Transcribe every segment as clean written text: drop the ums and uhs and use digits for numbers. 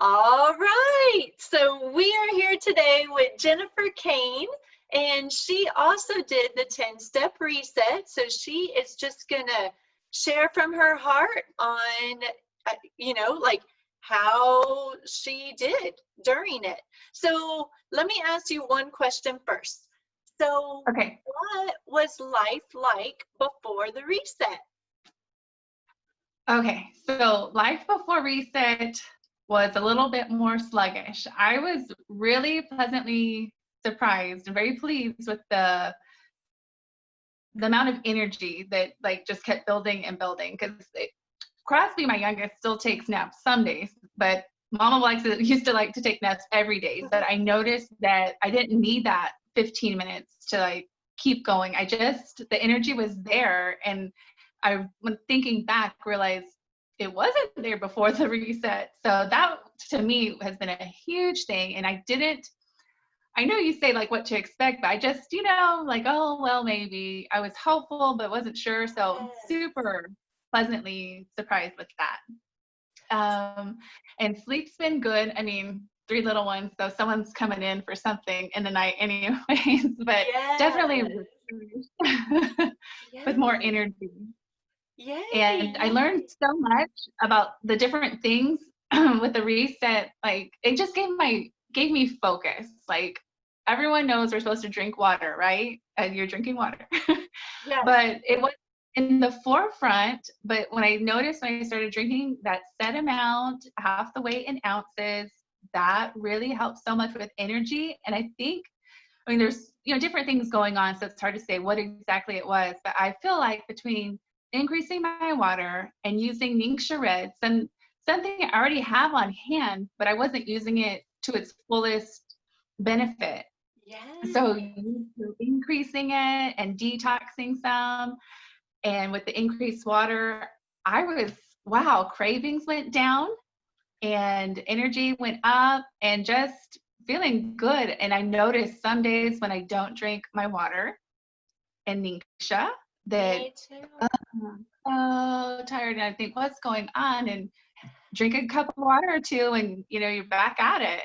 All right, so we are here today with Jennifer Kane, and she also did the 10-step reset. So she is just gonna share from her heart on, like how she did during it. So let me ask you one question first. So Okay. what was life like before the reset? Okay, so life before reset was a little bit more sluggish. I was really pleasantly surprised and very pleased with the amount of energy that like just kept building and building. Because Crosby, my youngest, still takes naps some days, but Mama used to like to take naps every day. But I noticed that I didn't need that 15 minutes to like keep going. The energy was there, and when thinking back, realized it wasn't there before the reset. So that to me has been a huge thing. And I know you say like what to expect, but I just, like, oh, well, maybe I was hopeful, but wasn't sure. So super pleasantly surprised with that. And sleep's been good. I mean, 3 little ones, so someone's coming in for something in the night anyways, but definitely with more energy. Yay, And I learned so much about the different things with the reset. Like it just gave me focus. Like everyone knows we're supposed to drink water, right? And you're drinking water. Yes. But it was in the forefront. But when I started drinking that set amount, half the weight in ounces, that really helped so much with energy. And I think, there's different things going on, so it's hard to say what exactly it was. But I feel like between increasing my water and using Ningxia Red, something I already have on hand, but I wasn't using it to its fullest benefit. Yeah. So increasing it and detoxing some, and with the increased water, cravings went down and energy went up and just feeling good. And I noticed some days when I don't drink my water and Ningxia that so tired, and I think, what's going on? And drink a cup of water or two and you're back at it.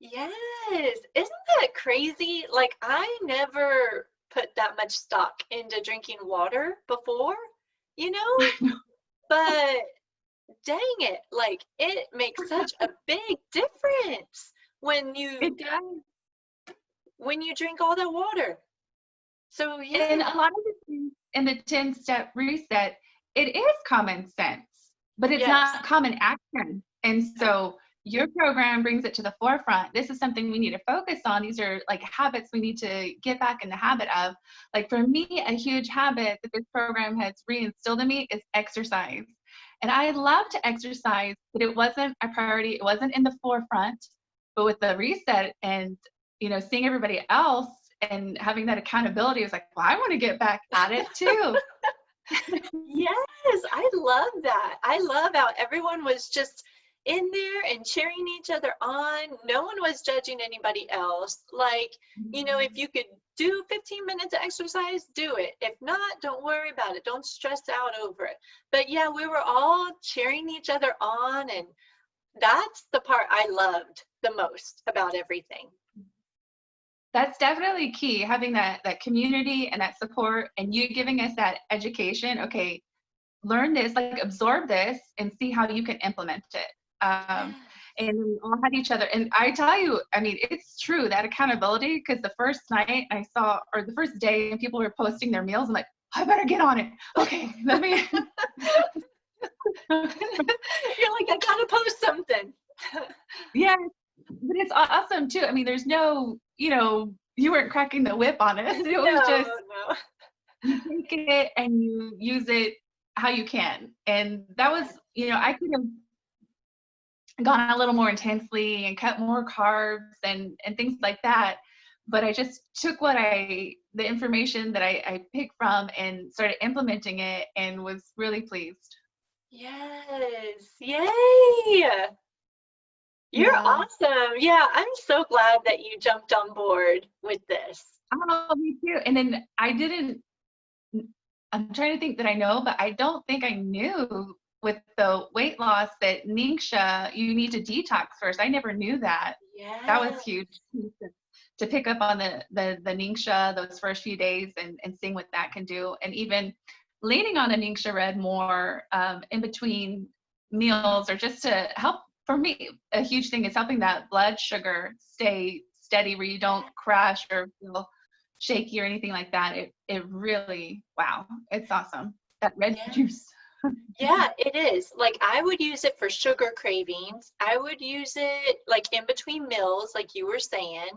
Yes. Isn't that crazy? Like I never put that much stock into drinking water before, but dang it, like it makes such a big difference when you drink all that water. So yeah. And a lot of the things in the 10-step reset, it is common sense, but it's not common action. And so your program brings it to the forefront. This is something we need to focus on. These are like habits we need to get back in the habit of. Like for me, a huge habit that this program has reinstilled in me is exercise. And I love to exercise, but it wasn't a priority. It wasn't in the forefront. But with the reset and, seeing everybody else and having that accountability, I was like, well, I want to get back at it too. Yes, I love that. I love how everyone was just in there and cheering each other on. No one was judging anybody else. Like, if you could do 15 minutes of exercise, do it. If not, don't worry about it. Don't stress out over it. But yeah, we were all cheering each other on, and that's the part I loved the most about everything. That's definitely key, having that community and that support, and you giving us that education. Okay, learn this, like absorb this and see how you can implement it. And we all had each other. And I tell you, it's true, that accountability, because the first night the first day, and people were posting their meals, I'm like, I better get on it. Okay, let me. You're like, I gotta post something. Yeah, but it's awesome too. There's no, you weren't cracking the whip on it. It was just, you take it and you use it how you can. And that was, I could have gone a little more intensely and cut more carbs and things like that. But I just took the information that I picked from and started implementing it and was really pleased. Yes. Yay. You're awesome. Yeah, I'm so glad that you jumped on board with this. Oh, me too. And then I'm trying to think that I know, but I don't think I knew with the weight loss that Ningxia, you need to detox first. I never knew that. That Yeah. was huge to pick up on the Ningxia those first few days and seeing what that can do. And even leaning on the Ningxia Red more in between meals, or just to help, for me, a huge thing is helping that blood sugar stay steady where you don't crash or feel shaky or anything like that. It really, wow, it's awesome. That red Yeah. juice. Yeah, it is. Like I would use it for sugar cravings. I would use it like in between meals, like you were saying,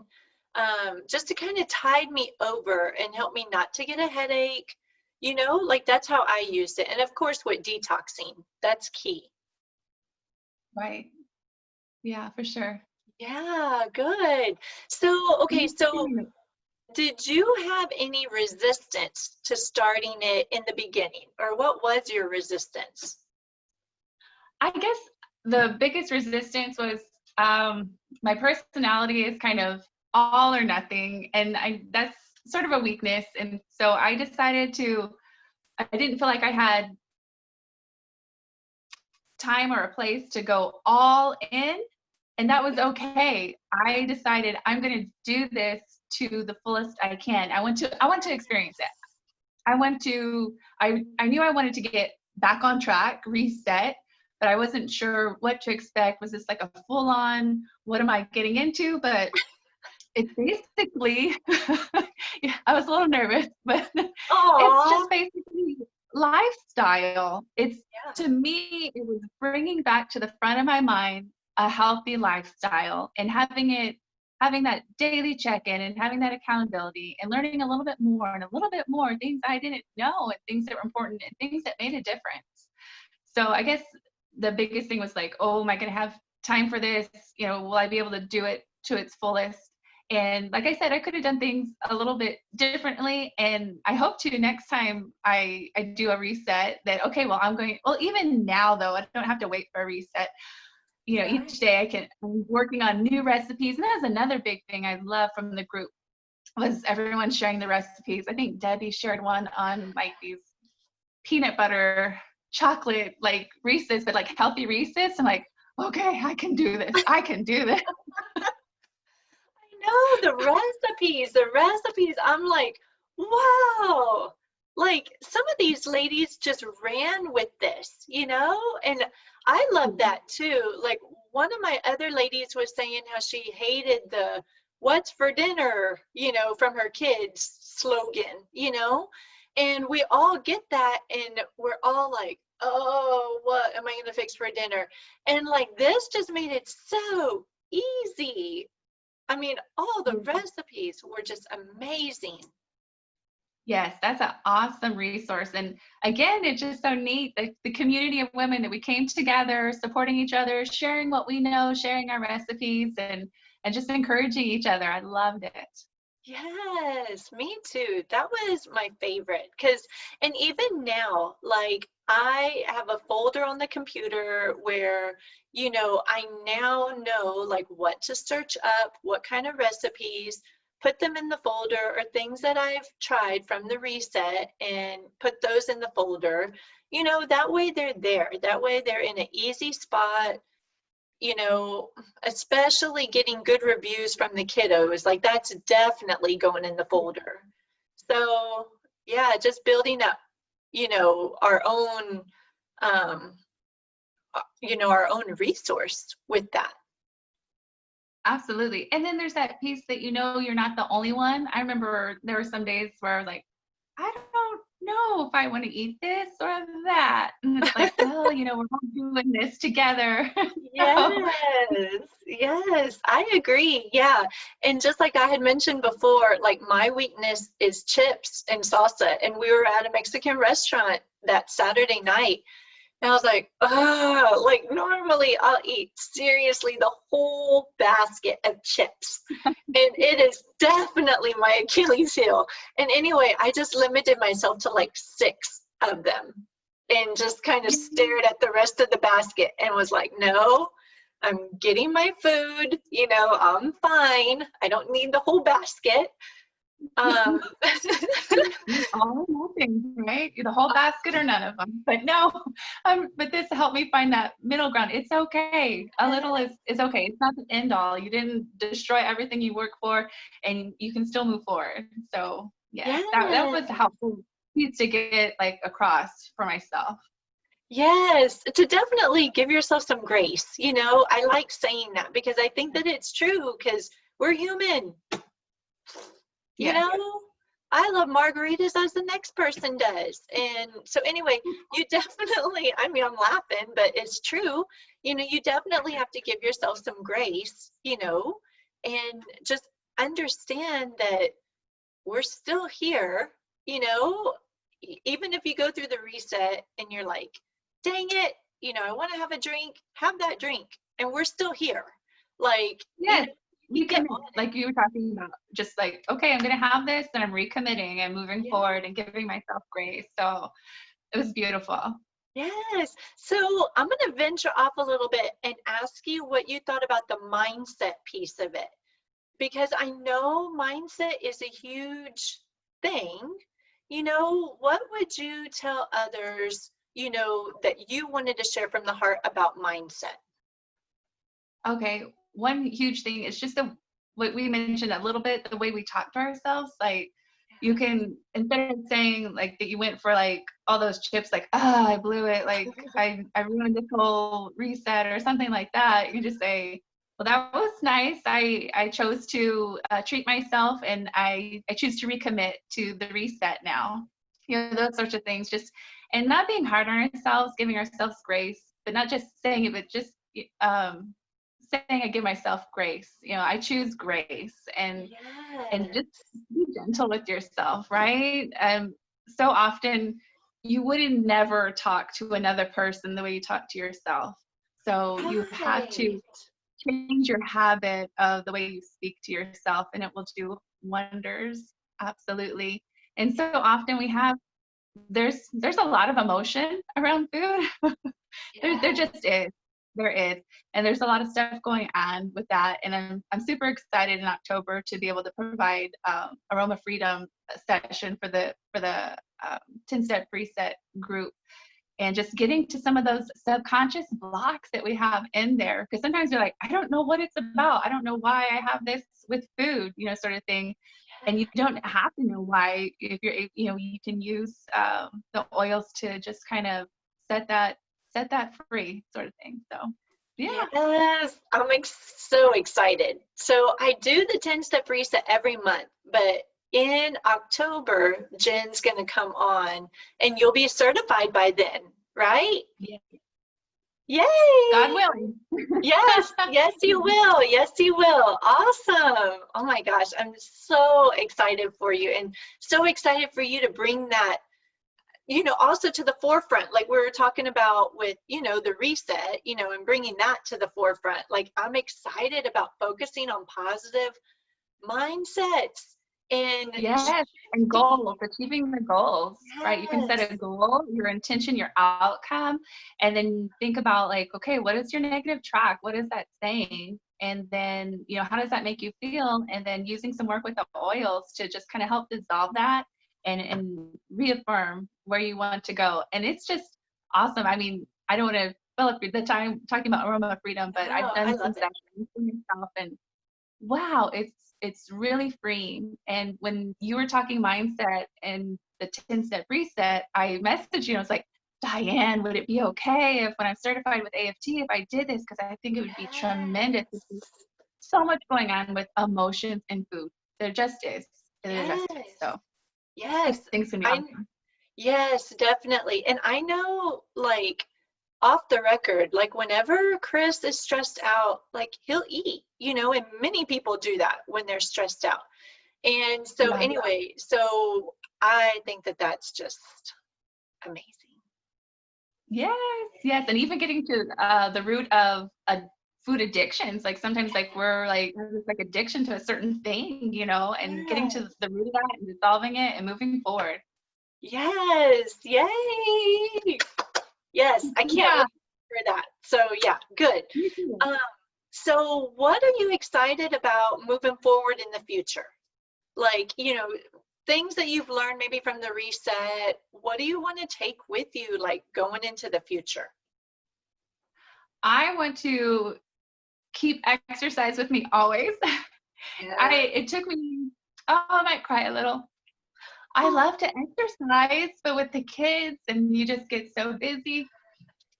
just to kind of tide me over and help me not to get a headache. Like that's how I used it. And of course, with detoxing, that's key. Right. Yeah, for sure. Yeah, good. So, okay, so did you have any resistance to starting it in the beginning, or what was your resistance? I guess the biggest resistance was my personality is kind of all or nothing, and that's sort of a weakness. And so I decided I didn't feel like I had time or a place to go all in, and that was okay. I decided I'm going to do this to the fullest I can. I want to experience it. I knew I wanted to get back on track, reset, but I wasn't sure what to expect. Was this like a full on, what am I getting into? But it's basically, yeah, I was a little nervous, but it's Oh, just basically lifestyle. yeah, To me, it was bringing back to the front of my mind a healthy lifestyle and having that daily check-in and having that accountability and learning a little bit more and a little bit more things I didn't know and things that were important and things that made a difference. So I guess the biggest thing was like, oh, am I going to have time for this? Will I be able to do it to its fullest? And like I said, I could have done things a little bit differently. And I hope to next time I do a reset that, okay, well, even now though, I don't have to wait for a reset. right. Each day I'm working on new recipes. And that's another big thing I love from the group was everyone sharing the recipes. I think Debbie shared one on like these peanut butter chocolate, like Reese's, but like healthy Reese's. I'm like, okay, I can do this. I can do this. I know the recipes. I'm like, wow. Like some of these ladies just ran with this. And I love that too. Like one of my other ladies was saying how she hated the what's for dinner, from her kids slogan. And we all get that and we're all like, oh, what am I going to fix for dinner? And like this just made it so easy. I mean, all the recipes were just amazing. Yes, that's an awesome resource. And again, it's just so neat, the community of women that we came together, supporting each other, sharing what we know, sharing our recipes, and just encouraging each other. I loved it. Yes, me too. That was my favorite and even now, like I have a folder on the computer where, I now know like what to search up, what kind of recipes, put them in the folder or things that I've tried from the reset and put those in the folder. That way they're there. That way they're in an easy spot you know, especially getting good reviews from the kiddos, like that's definitely going in the folder. So yeah, just building up, our own, um, our own resource with that. Absolutely. And then there's that piece that you're not the only one. I remember there were some days where I was like, I don't know if I want to eat this or that. And it's like, well, we're all doing this together. So, Yes, yes, I agree. Yeah. And just like I had mentioned before, like my weakness is chips and salsa. And we were at a Mexican restaurant that Saturday night. And I was like, oh, like normally I'll eat seriously the whole basket of chips. And it is definitely my Achilles heel. And anyway, I just limited myself to like 6 of them and just kind of stared at the rest of the basket and was like, no, I'm getting my food. I'm fine. I don't need the whole basket. Um, Eat all or nothing, right? The whole basket or none of them. But no, but this helped me find that middle ground. It's okay. A little is okay. It's not the end all. You didn't destroy everything you work for, and you can still move forward. So yeah, that yes, was a helpful piece to get like across for myself. yes, to definitely give yourself some grace. I like saying that because I think that it's true because we're human. you Yes. know I love margaritas as the next person does. And so anyway, you definitely, I mean, I'm laughing, but it's true. You definitely have to give yourself some grace, and just understand that we're still here. Even if you go through the reset and you're like, dang it, I want to have a drink, have that drink, and we're still here. Like, Yes. you get Recommit, on it. like you were talking about, just like, okay, I'm going to have this and I'm recommitting and moving Yeah. forward and giving myself grace. So it was beautiful. Yes. So I'm going to venture off a little bit and ask you what you thought about the mindset piece of it, because I know mindset is a huge thing. What would you tell others, that you wanted to share from the heart about mindset? Okay, one huge thing is just the what we mentioned a little bit, the way we talk to ourselves. Like you can, instead of saying like that you went for like all those chips, like, I blew it, like I ruined this whole reset or something like that. You can just say, well, that was nice. I chose to treat myself, and I choose to recommit to the reset now. Those sorts of things. Just, and not being hard on ourselves, giving ourselves grace, but not just saying it, but just saying I give myself grace. I choose grace, and just Yes. be gentle with yourself, right? So often you wouldn't never talk to another person the way you talk to yourself. So you have Right. to change your habit of the way you speak to yourself, and it will do wonders. Absolutely. And so often there's a lot of emotion around food. There Yeah. just is. There is. And there's a lot of stuff going on with that. And I'm super excited in October to be able to provide Aroma Freedom session for the 10-step reset group, and just getting to some of those subconscious blocks that we have in there. Because sometimes you're like, I don't know what it's about. I don't know why I have this with food, sort of thing. And you don't have to know why. If you can use the oils to just kind of set that free, sort of thing. So yeah. Yes, so excited. So I do the 10-step reset every month, but in October, Jen's going to come on and you'll be certified by then, right? Yeah. God Yay! willing. Yes, yes, you will. Yes, you will. Awesome. Oh my gosh, I'm so excited for you and so excited for you to bring that, also to the forefront, like we were talking about with, the reset, and bringing that to the forefront. Like I'm excited about focusing on positive mindsets and Yes, and shifting. goals, achieving the goals, right? You can set Yes, a goal, your intention, your outcome, and then think about like, okay, what is your negative track? What is that saying? And then, how does that make you feel? And then using some work with the oils to just kind of help dissolve that and reaffirm where you want to go. And it's just awesome. I mean, I don't want to fill up the time talking about aroma freedom, but I've no, I done some love it. sessions for myself, and wow, it's really freeing. And when you were talking mindset and the 10-step reset, I messaged you and I was like, Diane, would it be okay if when I'm certified with AFT, if I did this? Because I think it would be tremendous. Yes, There's so much going on with emotions and food. There just is. There just is. yes, So I yes. think it's gonna be I awesome. Yes, definitely. And I know, like, off the record, like, whenever Chris is stressed out, like, he'll eat, and many people do that when they're stressed out. And so, Yeah. anyway, so I think that that's just amazing. Yes, yes, and even getting to the root of food addictions. Like sometimes, like we're like there's this like addiction to a certain thing, and getting to Yes, the root of that and dissolving it and moving forward. yes, yay. Yes, I can't Yeah. wait for that. So, yeah, good. Me too. Um, so what are you excited about moving forward in the future? like, things that you've learned maybe from the reset. What do you want to take with you, like going into the future? I want to keep exercise with me always. Yeah. It took me, oh, I might cry a little. I Oh, love to exercise, but with the kids and you just get so busy.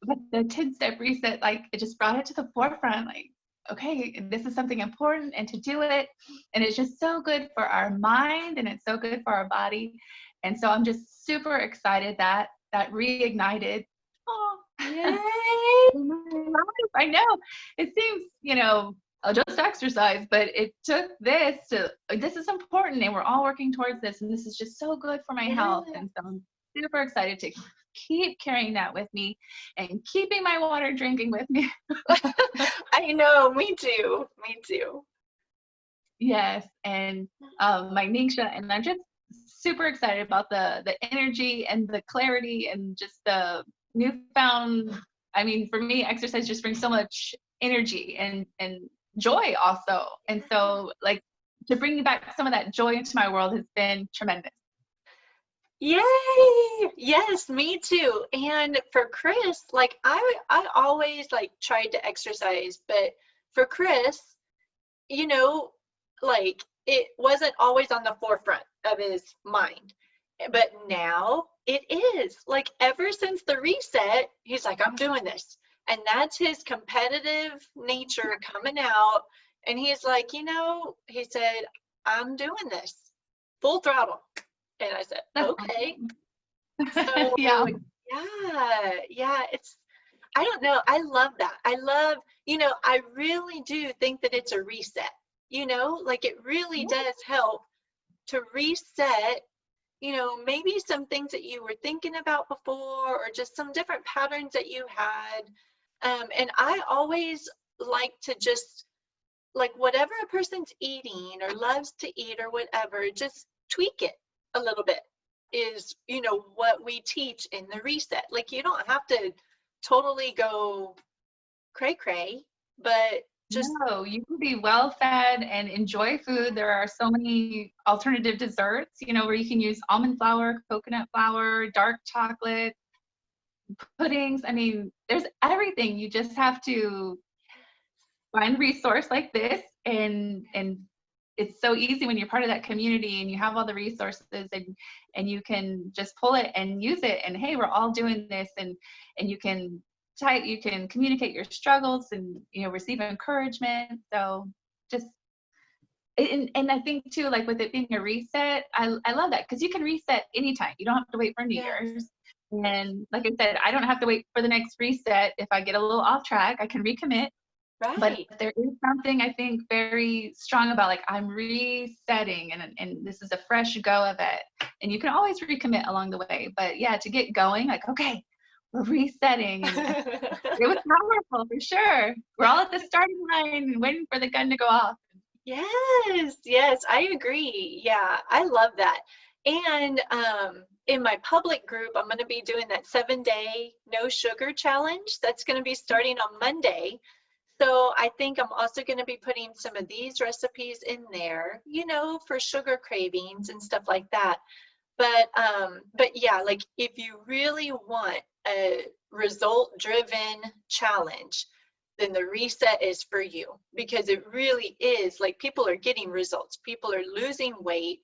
But the 10-step reset, like it just brought it to the forefront. Like, okay, this is something important and to do it. And it's just so good for our mind and it's so good for our body. And so I'm just super excited that that reignited. Oh, yay. in my life. I know it seems, I'll just exercise, but it took this is important and we're all working towards this. And this is just so good for my health. Yeah. And so I'm super excited to keep carrying that with me and keeping my water drinking with me. I know, me too. Me too. Yes. And my Nisha, and I'm just super excited about the energy and the clarity and just the newfound, I mean, for me, exercise just brings so much energy and joy also. And so like to bring back some of that joy into my world has been tremendous. Yay! Yes, me too. And for Chris, like I always like tried to exercise, but for Chris, you know, like it wasn't always on the forefront of his mind. But now it is. Like ever since the reset, he's like, I'm doing this. And that's his competitive nature coming out. And he's like, he said, I'm doing this full throttle. And I said, That's okay. awesome. So Yeah. yeah, I don't know. I love that. I love, I really do think that it's a reset, like it really does help to reset, maybe some things that you were thinking about before or just some different patterns that you had. And I always like to just, like, whatever a person's eating or loves to eat or whatever, just tweak it a little bit is, what we teach in the reset. Like, you don't have to totally go cray cray, but just, No, you can be well fed and enjoy food. There are so many alternative desserts, where you can use almond flour, coconut flour, dark chocolate, puddings. I mean, there's everything. You just have to find a resource like this and it's so easy when you're part of that community and you have all the resources and you can just pull it and use it and hey, we're all doing this and you can communicate your struggles and receive encouragement. So just and I think too, like with it being a reset, I love that because you can reset anytime. You don't have to wait for New yes, Year's. And like I said, I don't have to wait for the next reset. If I get a little off track, I can recommit. But right. there is something I think very strong about like I'm resetting and this is a fresh go of it. And you can always recommit along the way. But yeah, to get going, like, okay, we're resetting. And it was powerful for sure. We're all at the starting line and waiting for the gun to go off. Yes, yes, I agree. Yeah, I love that. And in my public group, I'm going to be doing that 7-day no sugar challenge. That's going to be starting on Monday. So I think I'm also going to be putting some of these recipes in there, for sugar cravings and stuff like that. But yeah, like if you really want a result-driven challenge, then the reset is for you because it really is like people are getting results. People are losing weight.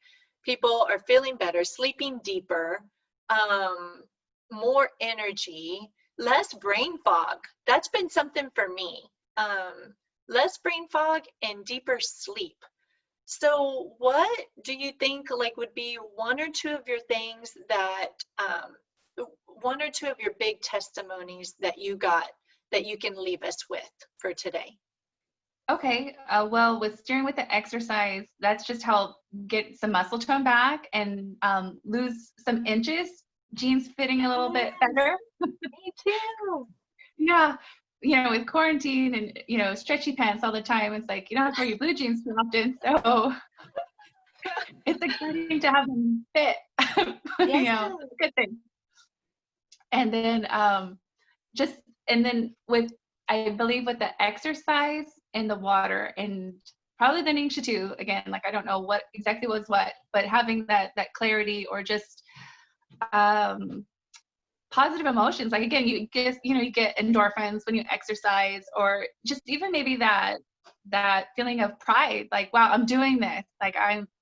People are feeling better, sleeping deeper, more energy, less brain fog. That's been something for me. Less brain fog and deeper sleep. So what do you think like would be one or two of your things that one or two of your big testimonies that you got that you can leave us with for today? Okay, well, with steering with the exercise, that's just help get some muscle tone back and lose some inches, jeans fitting a little bit Yes, better. me too. Yeah, with quarantine and stretchy pants all the time, it's like you don't have to wear your blue jeans too often. So it's exciting to have them fit. Yeah. It's a good thing. And then just and then with I believe with the exercise and the water and probably the Ningxia too. Again, like I don't know what exactly was what, but having that clarity or just positive emotions. Like again, you get endorphins when you exercise, or just even maybe that feeling of pride. Like, wow, I'm doing this. Like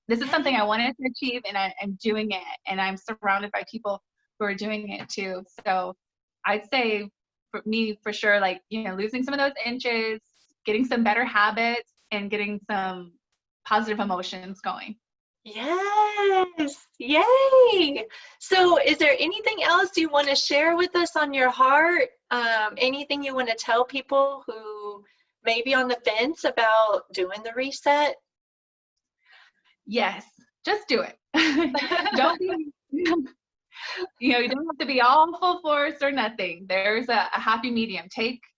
this is something I wanted to achieve, and I'm doing it, and I'm surrounded by people who are doing it too. So I'd say for me, for sure, like, losing some of those inches, getting some better habits, and getting some positive emotions going. Yes. Yay. So is there anything else you want to share with us on your heart? Anything you want to tell people who may be on the fence about doing the reset? Yes, just do it. Don't be, you don't have to be all full force or nothing. There's a happy medium.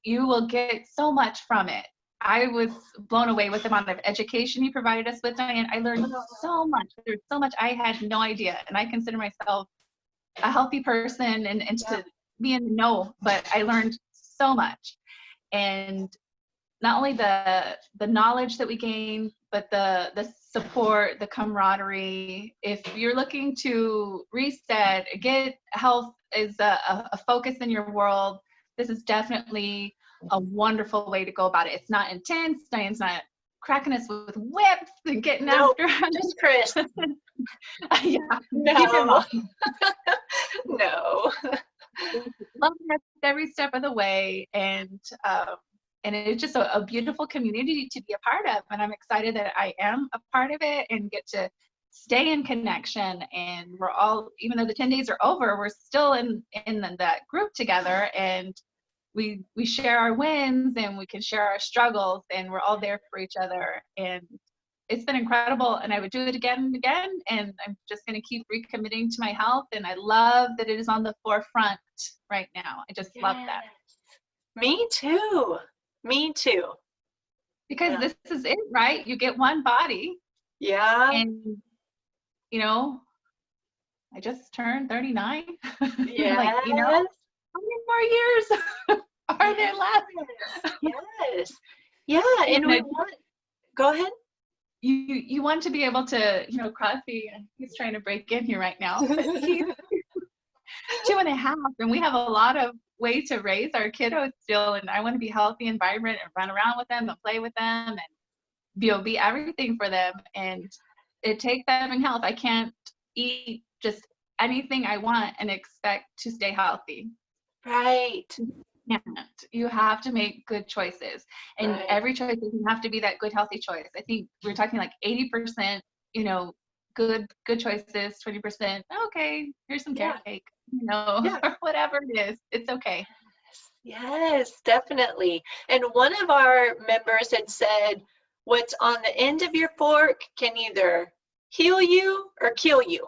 You will get so much from it. I was blown away with the amount of education you provided us with, Diane. I learned so much. There's so much I had no idea. And I consider myself a healthy person and to be in the know, but I learned so much. And not only the knowledge that we gained, but the support, the camaraderie. If you're looking to reset, get health is a focus in your world, this is definitely a wonderful way to go about it. It's not intense. Diane's not cracking us with whips and getting after us. Just Chris. Yeah, no. Keep your mom. No. Loving us every step of the way, and it's just a beautiful community to be a part of. And I'm excited that I am a part of it and get to stay in connection. And we're all, even though the 10 days are over, we're still in that group together, and we share our wins and we can share our struggles, and we're all there for each other. And it's been incredible, and I would do it again and again, and I'm just going to keep recommitting to my health. And I love that it is on the forefront right now. I just love that. Me too. Because this is it, right? You get one body. Yeah. And I just turned 39. Yeah. Like, how many more years are there left? Yes. Yeah. And we want, go ahead. You want to be able to, Crosby, he's trying to break in here right now. But he's 2.5, and we have a lot of ways to raise our kiddos still. And I want to be healthy and vibrant and run around with them and play with them and be everything for them. And it takes having health. I can't eat just anything I want and expect to stay healthy. Right. You have to make good choices, and every choice doesn't have to be that good healthy choice. I think we're talking like 80%, good choices, 20%, okay, here's some carrot cake, or whatever it is, it's okay. Yes, definitely. And one of our members had said, what's on the end of your fork can either heal you or kill you.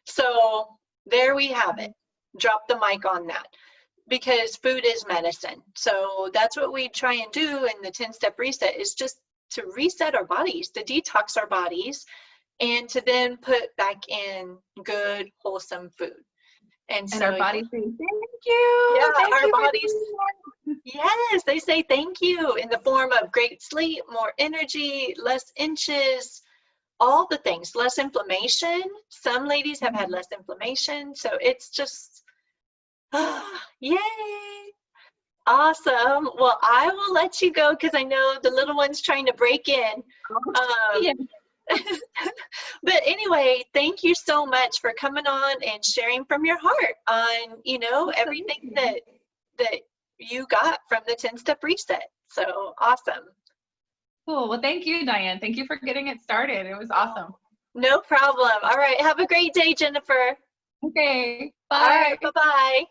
So there we have it. Drop the mic on that. Because food is medicine. So that's what we try and do in the 10-step reset, is just to reset our bodies, to detox our bodies, and to then put back in good, wholesome food. And so our bodies say thank you. Yeah, thank our you bodies. Yes, they say thank you in the form of great sleep, more energy, less inches, all the things, less inflammation. Some ladies have had less inflammation. So it's just, yay. Awesome. Well, I will let you go because I know the little one's trying to break in. But anyway, thank you so much for coming on and sharing from your heart on, everything that you got from the 10-step reset. So awesome. Cool. Well, thank you, Diane. Thank you for getting it started. It was awesome. No problem. All right. Have a great day, Jennifer. Okay. Bye. All right. Bye-bye.